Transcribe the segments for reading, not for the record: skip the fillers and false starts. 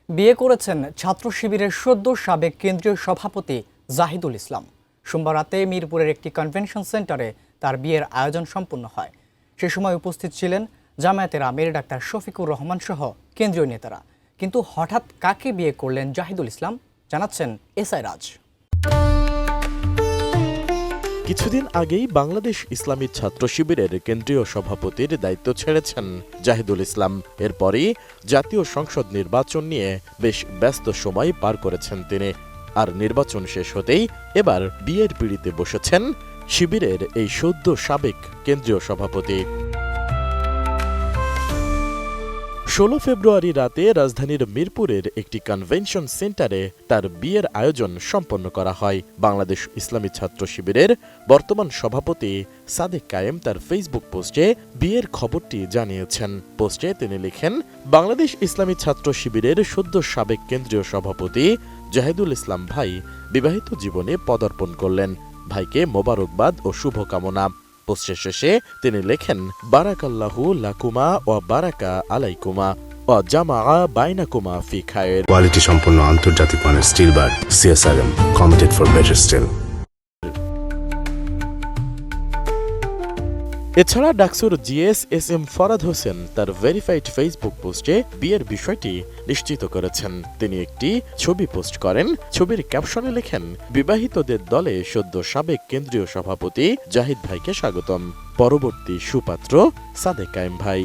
বিয়ে করেছেন ছাত্র শিবিরের সদ্য সাবেক কেন্দ্রীয় সভাপতি জাহিদুল ইসলাম। সোমবার রাতে মিরপুরের একটি কনভেনশন সেন্টারে তার বিয়ের আয়োজন সম্পন্ন হয়। সে সময় উপস্থিত ছিলেন জামায়াতের আমির ডাক্তার শফিকুর রহমান সহ কেন্দ্রীয় নেতারা। কিন্তু হঠাৎ কাকে বিয়ে করলেন জাহিদুল ইসলাম, জানাচ্ছেন এসআই রাজ। কিছুদিন আগেই বাংলাদেশ ইসলামী ছাত্র শিবিরের কেন্দ্রীয় সভাপতির দায়িত্ব ছেড়েছেন জাহিদুল ইসলাম। এরপরই জাতীয় সংসদ নির্বাচন নিয়ে বেশ ব্যস্ত সময় পার করেছেন তিনি। আর নির্বাচন শেষ হতেই এবার বিয়ের পিঁড়িতে বসেছেন শিবিরের এই সদ্য সাবেক কেন্দ্রীয় সভাপতি। 16 ফেব্রুয়ারি রাতে রাজধানীর মিরপুরের একটি কনভেনশন সেন্টারে তার বিয়ের আয়োজন সম্পন্ন করা হয়। বাংলাদেশ ইসলামী ছাত্র শিবিরের বর্তমান সভাপতি সাদেক কায়েম তার ফেসবুক পোস্টে বিয়ের খবরটি জানিয়েছেন। পোস্টে তিনি লিখেন, বাংলাদেশ ইসলামী ছাত্র শিবিরের সদ্য সাবেক কেন্দ্রীয় সভাপতি জাহিদুল ইসলাম ভাই বিবাহিত জীবনে পদার্পণ করলেন। ভাইকে মোবারকবাদ ও শুভকামনা। পোস্টের শেষে তিনি লেখেন, বারাকাল্লাহু লাকুমা ও বারাকা আলাইকুমা ও জামা বাইনাকুমা ফি খায়ের। কোয়ালিটি সম্পন্ন আন্তর্জাতিক মানের still bar CSRM, committed for better still. এছাড়া ডাকসুর GS SM ফরাদ হোসেন তার ভেরিফাইড ফেসবুক পোস্টে বিয়ের বিষয়টি নিশ্চিত করেছেন। তিনি একটি ছবি পোস্ট করেন। ছবির ক্যাপশনে লেখেন, বিবাহিতদের দলে সদ্য সাবেক কেন্দ্রীয় সভাপতি জাহিদ ভাইকে স্বাগতম। পরবর্তী সুপাত্র সাদেক কায়েম ভাই।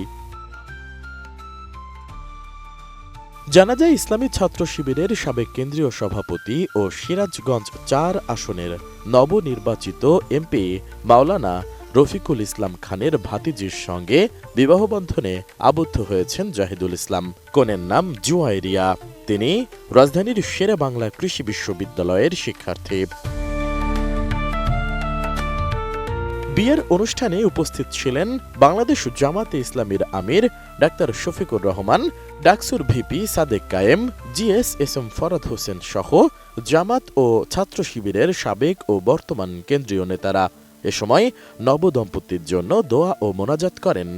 জানা যায়, ইসলামী ছাত্র শিবিরের সাবেক কেন্দ্রীয় সভাপতি ও সিরাজগঞ্জ 4 আসনের নবনির্বাচিত MP মাওলানা রফিকুল ইসলাম খানের ভাতিজির সঙ্গে বিবাহবন্ধনে আবদ্ধ হয়েছেন জাহিদুল ইসলাম। কনের নাম জুয়াইরিয়া। তিনি রাজধানীর শেরে বাংলা কৃষি বিশ্ববিদ্যালয়ের শিক্ষার্থী। বিয়ের অনুষ্ঠানে উপস্থিত ছিলেন বাংলাদেশ জামাতে ইসলামীর আমির ডাক্তার শফিকুর রহমান, ডাকসুর ভিপি সাদেক কায়েম, GS SM ফরাদ হোসেন সহ জামাত ও ছাত্র শিবিরের সাবেক ও বর্তমান কেন্দ্রীয় নেতারা। এ সময় নবদম্পতির জন্য দোয়া ও মোনাজাত করেন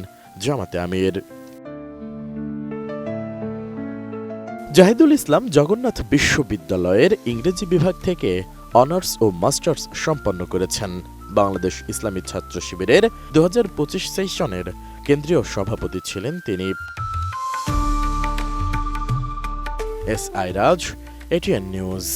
জামাতে আমির। জাহিদুল ইসলাম জগন্নাথ বিশ্ববিদ্যালয়ের ইংরেজি বিভাগ থেকে অনার্স ও মাস্টার্স সম্পন্ন করেছেন। বাংলাদেশ ইসলামী ছাত্র শিবিরের 2025 সেশনের কেন্দ্রীয় সভাপতি ছিলেন তিনি। এসআই রাজ, ATN নিউজ।